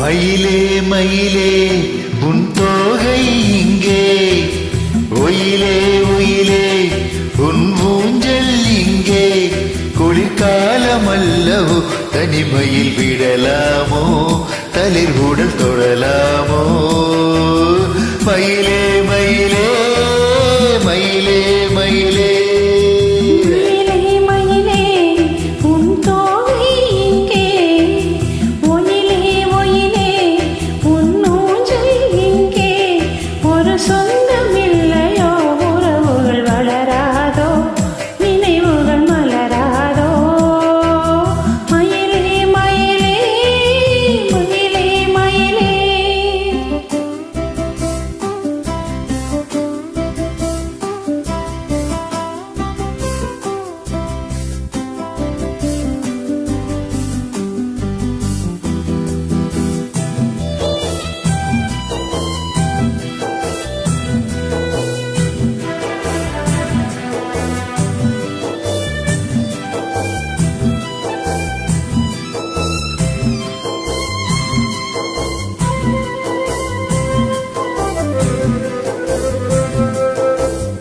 மயிலே மயிலே உன் தோகை இங்கே, ஒயிலே ஒயிலே உன் ஊஞ்சல் இங்கே. குளிர்காலமல்லவோ தனிமையில் விடலாமோ, தளிர் உடல் தொடலாமோ. மயிலே மயிலே மயிலே மயிலே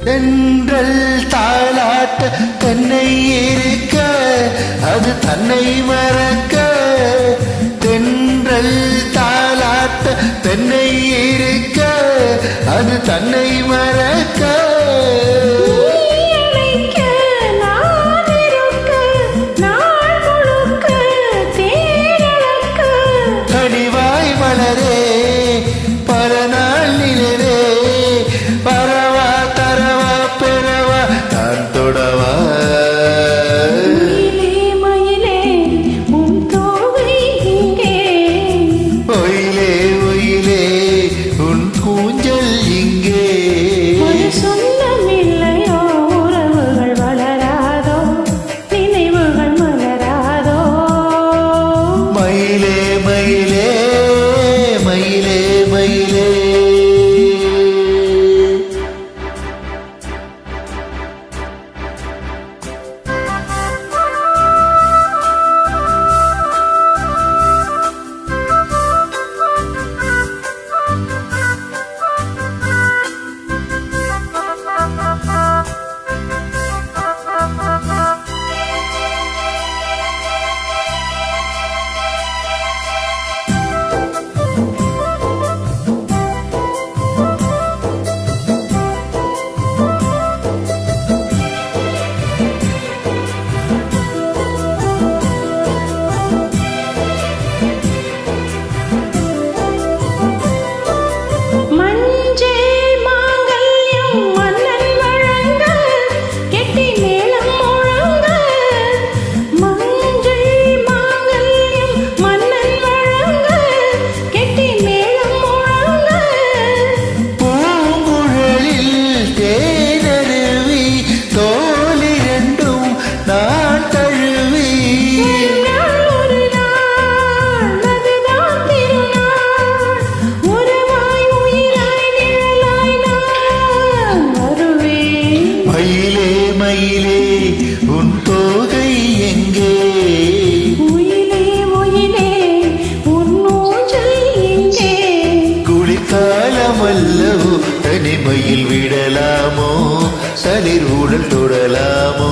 தென்றல் தாளாட்ட தன்னை இருக்க, அது தன்னை மறக்க. தென்றல் தாளாட்ட தன்னை இருக்க, அது தன்னை மறக்க. கனிவாய் மலரே பல நாள் நிலவே, பரவா தரவா பெறவா நான் தொடவா. மயிலே உன் தோகை இங்கே, ஒயிலே ஒயிலே உன் கூஞ்சல் இங்கே. ஒரு சொந்தமில்லையோ உறவுகள் வளராதோ, நினைவுகள் மலராதோ. மயிலே மயிலே மயிலே மயிலே மயிலே உன் தோகை எங்கே, ஒயிலே ஒயிலே உன் ஊஞ்சல் இங்கே. குளிர்காலமல்லவோ தனிமையில் விடலாமோ, தளிர் உடல் தொடலாமோ.